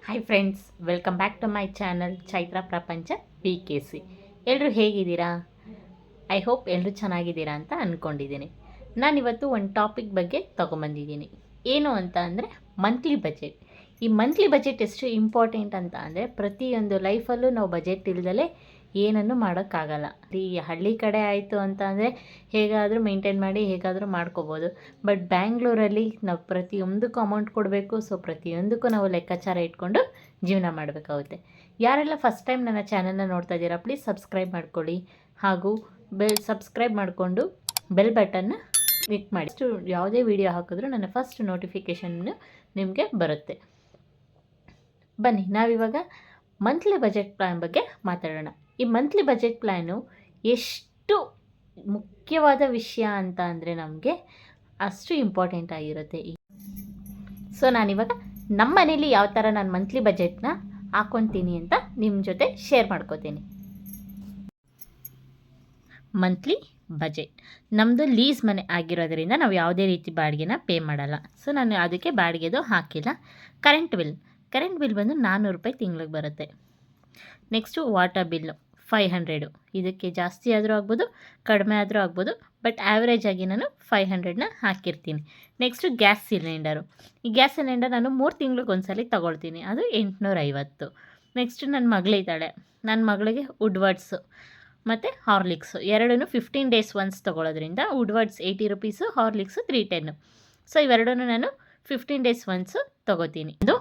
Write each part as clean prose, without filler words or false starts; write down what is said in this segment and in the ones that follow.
Hi friends, welcome back to my channel Chaitra Prapancha PKC. ಎಲ್ಲರೂ ಹೇಗಿದ್ದೀರಾ? I hope ಎಲ್ಲರೂ ಚೆನ್ನಾಗಿದ್ದೀರಾ ಅಂತ ಅಂದ್ಕೊಂಡಿದ್ದೀನಿ. ನಾನಿವತ್ತು ಒಂದು ಟಾಪಿಕ್ ಬಗ್ಗೆ ತೊಗೊಂಬಂದಿದ್ದೀನಿ. ಏನು ಅಂತ ಅಂದರೆ ಮಂತ್ಲಿ ಬಜೆಟ್. ಈ ಮಂತ್ಲಿ ಬಜೆಟ್ ಎಷ್ಟು ಇಂಪಾರ್ಟೆಂಟ್ ಅಂತ ಅಂದರೆ ಪ್ರತಿಯೊಂದು ಲೈಫಲ್ಲೂ ನಾವು ಬಜೆಟ್ ಇಲ್ದಲೇ ಏನನ್ನು ಮಾಡೋಕ್ಕಾಗಲ್ಲ. ಈ ಹಳ್ಳಿ ಕಡೆ ಆಯಿತು ಅಂತ ಅಂದರೆ ಹೇಗಾದರೂ ಮೇಂಟೈನ್ ಮಾಡಿ ಹೇಗಾದರೂ ಮಾಡ್ಕೋಬೋದು. ಬಟ್ ಬ್ಯಾಂಗ್ಳೂರಲ್ಲಿ ನಾವು ಪ್ರತಿಯೊಂದಕ್ಕೂ ಅಮೌಂಟ್ ಕೊಡಬೇಕು. ಸೊ ಪ್ರತಿಯೊಂದಕ್ಕೂ ನಾವು ಲೆಕ್ಕಾಚಾರ ಇಟ್ಕೊಂಡು ಜೀವನ ಮಾಡಬೇಕಾಗುತ್ತೆ. ಯಾರೆಲ್ಲ ಫಸ್ಟ್ ಟೈಮ್ ನನ್ನ ಚಾನಲ್ನ ನೋಡ್ತಾ ಇದ್ದೀರಾ, ಪ್ಲೀಸ್ ಸಬ್ಸ್ಕ್ರೈಬ್ ಮಾಡ್ಕೊಳ್ಳಿ. ಹಾಗೂ ಸಬ್ಸ್ಕ್ರೈಬ್ ಮಾಡಿಕೊಂಡು ಬೆಲ್ ಬಟನ್ನ ಕ್ಲಿಕ್ ಮಾಡಿ. ಯಾವುದೇ ವಿಡಿಯೋ ಹಾಕಿದ್ರೂ ನನ್ನ ಫಸ್ಟ್ ನೋಟಿಫಿಕೇಷನ್ನು ನಿಮಗೆ ಬರುತ್ತೆ. ಬನ್ನಿ ನಾವಿವಾಗ ಮಂತ್ಲಿ ಬಜೆಟ್ ಪ್ಲ್ಯಾನ್ ಬಗ್ಗೆ ಮಾತಾಡೋಣ. ಈ ಮಂತ್ಲಿ ಬಜೆಟ್ ಪ್ಲ್ಯಾನು ಎಷ್ಟು ಮುಖ್ಯವಾದ ವಿಷಯ ಅಂತ ಅಂದರೆ ನಮಗೆ ಅಷ್ಟು ಇಂಪಾರ್ಟೆಂಟ್ ಆಗಿರುತ್ತೆ. ಸೊ ನಾನಿವಾಗ ನಮ್ಮ ಮನೇಲಿ ಯಾವ ಥರ ನಾನು ಮಂತ್ಲಿ ಬಜೆಟ್ನ ಹಾಕ್ಕೊತೀನಿ ಅಂತ ನಿಮ್ಮ ಜೊತೆ ಶೇರ್ ಮಾಡ್ಕೋತೀನಿ. ಮಂತ್ಲಿ ಬಜೆಟ್ ನಮ್ಮದು ಲೀಸ್ ಮನೆ ಆಗಿರೋದ್ರಿಂದ ನಾವು ಯಾವುದೇ ರೀತಿ ಬಾಡಿಗೆನ ಪೇ ಮಾಡಲ್ಲ. ಸೊ ನಾನು ಅದಕ್ಕೆ ಬಾಡಿಗೆದು ಹಾಕಿಲ್ಲ. ಕರೆಂಟ್ ಬಿಲ್ ಬಂದು 400 ರೂಪಾಯಿ ತಿಂಗಳಿಗೆ ಬರುತ್ತೆ. Next water bill 500. ಇದಕ್ಕೆ ಜಾಸ್ತಿ ಆದರೂ ಆಗ್ಬೋದು, ಕಡಿಮೆ ಆದರೂ ಆಗ್ಬೋದು, ಬಟ್ ಆ್ಯಾವ್ರೇಜ್ ಆಗಿ ನಾನು 500ನ ಹಾಕಿರ್ತೀನಿ. Next gas cylinder. ಈ ಗ್ಯಾಸ್ ಸಿಲಿಂಡರ್ ನಾನು 3 ತಿಂಗ್ಳಿಗೆ ಒಂದ್ಸಲ ತೊಗೊಳ್ತೀನಿ, ಅದು 850. ನೆಕ್ಸ್ಟು ನನ್ನ ಮಗಳಿದ್ದಾಳೆ, ನನ್ನ ಮಗಳಿಗೆ ವುಡ್ವರ್ಡ್ಸು ಮತ್ತು ಹಾರ್ಲಿಕ್ಸು ಎರಡೂ 15 days once ತೊಗೊಳೋದ್ರಿಂದ ವುಡ್ವರ್ಡ್ಸ್ 80 rupees, Horlicks 310. So ಇವೆರಡೂ ನಾನು 15 ಡೇಸ್ ಒನ್ಸು ತೊಗೋತೀನಿ. ಇದು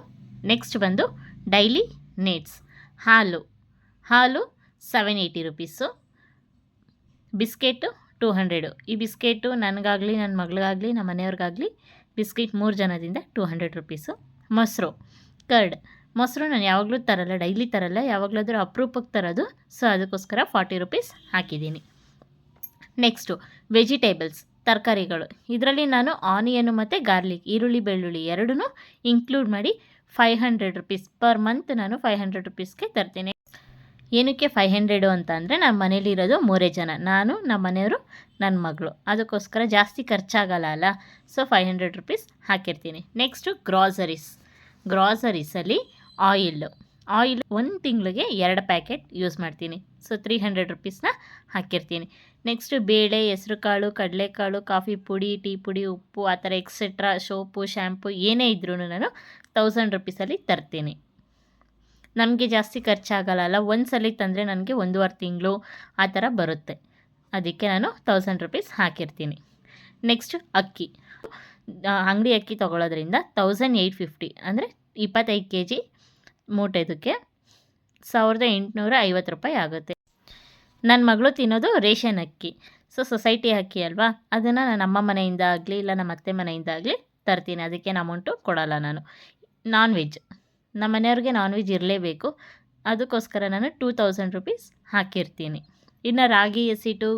ನೆಕ್ಸ್ಟ್ ಬಂದು ಡೈಲಿ ನೀಡ್ಸ್. ಹಾಲು 780 ರೂಪೀಸು, ಬಿಸ್ಕೆಟು 200. ಈ ಬಿಸ್ಕೆಟು ನನಗಾಗಲಿ ನನ್ನ ಮಗಳಿಗಾಗಲಿ ನಮ್ಮ ಮನೆಯವ್ರಿಗಾಗಲಿ ಬಿಸ್ಕೆಟ್ 3 ಜನದಿಂದ 200 ರೂಪೀಸು. ಮೊಸರು ನಾನು ಯಾವಾಗಲೂ ತರಲ್ಲ, ಡೈಲಿ ತರಲ್ಲ, ಯಾವಾಗಲಾದರೂ ಅಪರೂಪಕ್ಕೆ ತರೋದು. ಸೊ ಅದಕ್ಕೋಸ್ಕರ 40 ರೂಪೀಸ್ ಹಾಕಿದ್ದೀನಿ. ನೆಕ್ಸ್ಟು ವೆಜಿಟೇಬಲ್ಸ್, ತರಕಾರಿಗಳು. ಇದರಲ್ಲಿ ನಾನು ಆನಿಯನು ಮತ್ತು ಗಾರ್ಲಿಕ್, ಈರುಳ್ಳಿ ಬೆಳ್ಳುಳ್ಳಿ ಎರಡೂ ಇನ್ಕ್ಲೂಡ್ ಮಾಡಿ 500 ರೂಪೀಸ್ ಪರ್ ಮಂತ್ ನಾನು 500 ರೂಪೀಸ್ಗೆ ತರ್ತೀನಿ. ಏನಕ್ಕೆ 500 ಅಂತ ಅಂದರೆ ನಮ್ಮ ಮನೇಲಿರೋದು 3 ಜನ, ನಾನು ನಮ್ಮ ಮನೆಯವರು ನನ್ನ ಮಗಳು, ಅದಕ್ಕೋಸ್ಕರ ಜಾಸ್ತಿ ಖರ್ಚಾಗಲ್ಲ ಅಲ್ಲ. ಸೊ 500 ರೂಪೀಸ್ ಹಾಕಿರ್ತೀನಿ. ನೆಕ್ಸ್ಟು ಗ್ರಾಸರೀಸಲ್ಲಿ ಆಯಿಲ್ 1 ತಿಂಗಳಿಗೆ 2 ಪ್ಯಾಕೆಟ್ ಯೂಸ್ ಮಾಡ್ತೀನಿ. ಸೊ 300 ರೂಪೀಸ್ನ ಹಾಕಿರ್ತೀನಿ. ನೆಕ್ಸ್ಟು ಬೇಳೆ, ಹೆಸ್ರು ಕಾಳು, ಕಡಲೆಕಾಳು, ಕಾಫಿ ಪುಡಿ, ಟೀ ಪುಡಿ, ಉಪ್ಪು, ಆ ಥರ ಎಕ್ಸೆಟ್ರಾ, ಸೋಪು, ಶ್ಯಾಂಪು ಏನೇ ಇದ್ರೂ ನಾನು 1000 ರೂಪೀಸಲ್ಲಿ ತರ್ತೀನಿ. ನಮಗೆ ಜಾಸ್ತಿ ಖರ್ಚಾಗಲ್ಲ, ಒಂದು ಸಲ ತಂದರೆ ನನಗೆ 1.5 ತಿಂಗಳು ಆ ಥರ ಬರುತ್ತೆ. ಅದಕ್ಕೆ ನಾನು 1000 ರೂಪೀಸ್ ಹಾಕಿರ್ತೀನಿ. ನೆಕ್ಸ್ಟು ಅಕ್ಕಿ, ಅಂಗಡಿ ಅಕ್ಕಿ ತೊಗೊಳೋದ್ರಿಂದ 1850 ಅಂದರೆ 25 kg ಮೂಟೆದಕ್ಕೆ 1850 ರೂಪಾಯಿ ಆಗುತ್ತೆ. ನನ್ನ ಮಗಳು ತಿನ್ನೋದು ರೇಷನ್ ಅಕ್ಕಿ. ಸೊ ಸೊಸೈಟಿ ಅಕ್ಕಿ ಅಲ್ವಾ, ಅದನ್ನು ನಾನು ಅಮ್ಮ ಮನೆಯಿಂದ ಆಗಲಿ ಇಲ್ಲ ನಮ್ಮ ಅತ್ತೆ ಮನೆಯಿಂದ ಆಗಲಿ ತರ್ತೀನಿ. ಅದಕ್ಕೇನು ಅಮೌಂಟು ಕೊಡೋಲ್ಲ ನಾನು. ನಾನ್ ವೆಜ್, ನಮ್ಮ ಮನೆಯವ್ರಿಗೆ ನಾನ್ ವೆಜ್ ಇರಲೇಬೇಕು, ಅದಕ್ಕೋಸ್ಕರ ನಾನು 2000 ರೂಪೀಸ್ ಹಾಕಿರ್ತೀನಿ. ಇನ್ನು ರಾಗಿ ಹಸಿಟ್ಟು,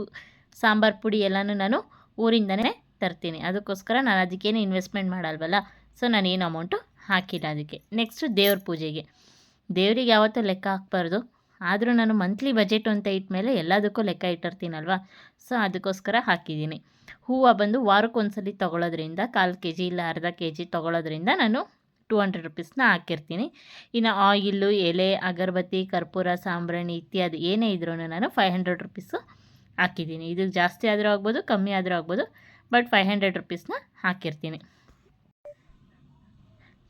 ಸಾಂಬಾರು ಪುಡಿ ಎಲ್ಲನೂ ನಾನು ಊರಿಂದನೇ ತರ್ತೀನಿ. ಅದಕ್ಕೋಸ್ಕರ ನಾನು ಅದಕ್ಕೇನು ಇನ್ವೆಸ್ಟ್ಮೆಂಟ್ ಮಾಡಲ್ವಲ್ಲ, ಸೊ ನಾನೇನು ಅಮೌಂಟು ಹಾಕಿಲ್ಲ ಅದಕ್ಕೆ. ನೆಕ್ಸ್ಟು ದೇವ್ರ ಪೂಜೆಗೆ, ದೇವ್ರಿಗೆ ಯಾವತ್ತೂ ಲೆಕ್ಕ ಹಾಕ್ಬಾರ್ದು, ಆದರೂ ನಾನು ಮಂತ್ಲಿ ಬಜೆಟ್ ಅಂತ ಇಟ್ಮೇಲೆ ಎಲ್ಲದಕ್ಕೂ ಲೆಕ್ಕ ಇಟ್ಟಿರ್ತೀನಲ್ವ, ಸೊ ಅದಕ್ಕೋಸ್ಕರ ಹಾಕಿದ್ದೀನಿ. ಹೂವು ಬಂದು ವಾರಕ್ಕೊಂದ್ಸಲಿ ತೊಗೊಳೋದ್ರಿಂದ 1/4 kg ಇಲ್ಲ ಅರ್ಧ kg ತೊಗೊಳೋದ್ರಿಂದ ನಾನು 200 ರೂಪೀಸ್ನ ಹಾಕಿರ್ತೀನಿ. ಇನ್ನು ಆಯಿಲ್ಲು, ಎಲೆ, ಅಗರಬತ್ತಿ, ಕರ್ಪೂರ, ಸಾಂಬ್ರಾಣಿ ಇತ್ಯಾದಿ ಏನೇ ಇದ್ರೂ ನಾನು 500 ರೂಪೀಸು ಹಾಕಿದ್ದೀನಿ. ಇದು ಜಾಸ್ತಿ ಆದರೂ ಆಗ್ಬೋದು, ಕಮ್ಮಿ ಆದರೂ ಆಗ್ಬೋದು, ಬಟ್ 500 ರೂಪೀಸ್ನ ಹಾಕಿರ್ತೀನಿ.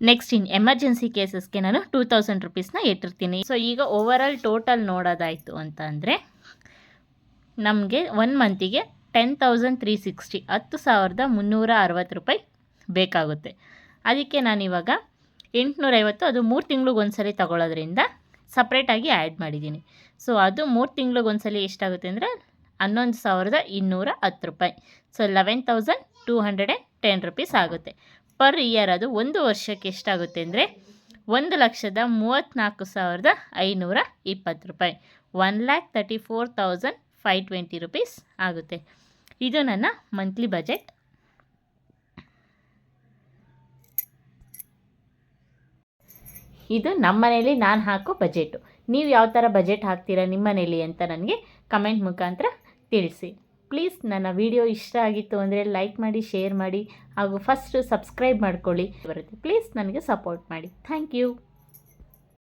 ನೆಕ್ಸ್ಟ್ ಇನ್ ಎಮರ್ಜೆನ್ಸಿ ಕೇಸಸ್ಗೆ ನಾನು 2000 ರೂಪೀಸ್ನ ಇಟ್ಟಿರ್ತೀನಿ. ಸೊ ಈಗ ಓವರಾಲ್ ಟೋಟಲ್ ನೋಡೋದಾಯಿತು ಅಂತ ಅಂದರೆ ನಮಗೆ 1 ಮಂತಿಗೆ 10,360 10,360 ರೂಪಾಯಿ ಬೇಕಾಗುತ್ತೆ. ಅದಕ್ಕೆ ನಾನಿವಾಗ 850, ಅದು 3 ತಿಂಗ್ಳಿಗೆ ಒಂದ್ಸಲಿ ತೊಗೊಳೋದ್ರಿಂದ ಸಪ್ರೇಟಾಗಿ ಆ್ಯಡ್ ಮಾಡಿದ್ದೀನಿ. ಸೊ ಅದು 3 ತಿಂಗ್ಳಿಗೆ ಒಂದ್ಸಲಿ ಎಷ್ಟಾಗುತ್ತೆ ಅಂದರೆ 11,210 ರೂಪಾಯಿ. ಸೊ 11,210 ರೂಪೀಸ್ ಆಗುತ್ತೆ ಪರ್ ಇಯರ್. ಅದು 1 ವರ್ಷಕ್ಕೆ ಎಷ್ಟಾಗುತ್ತೆ ಅಂದರೆ 1,34,520 ರೂಪಾಯಿ, 1,34,520 ರೂಪೀಸ್ ಆಗುತ್ತೆ. ಇದು ನನ್ನ ಮಂತ್ಲಿ ಬಜೆಟ್. ಇದು ನಮ್ಮ ಮನೇಲಿ ನಾನು ಹಾಕೋ ಬಜೆಟು. ನೀವು ಯಾವ ಥರ ಬಜೆಟ್ ಹಾಕ್ತೀರಾ ನಿಮ್ಮ ಮನೇಲಿ ಅಂತ ನನಗೆ ಕಮೆಂಟ್ ಮುಖಾಂತರ ತಿಳಿಸಿ. ಪ್ಲೀಸ್ ನನ್ನ ವಿಡಿಯೋ ಇಷ್ಟ ಆಗಿತ್ತು ಅಂದರೆ ಲೈಕ್ ಮಾಡಿ, ಶೇರ್ ಮಾಡಿ, ಹಾಗೂ ಫಸ್ಟು ಸಬ್ಸ್ಕ್ರೈಬ್ ಮಾಡ್ಕೊಳ್ಳಿ ಬರುತ್ತೆ. ಪ್ಲೀಸ್ ನನಗೆ ಸಪೋರ್ಟ್ ಮಾಡಿ. Thank you.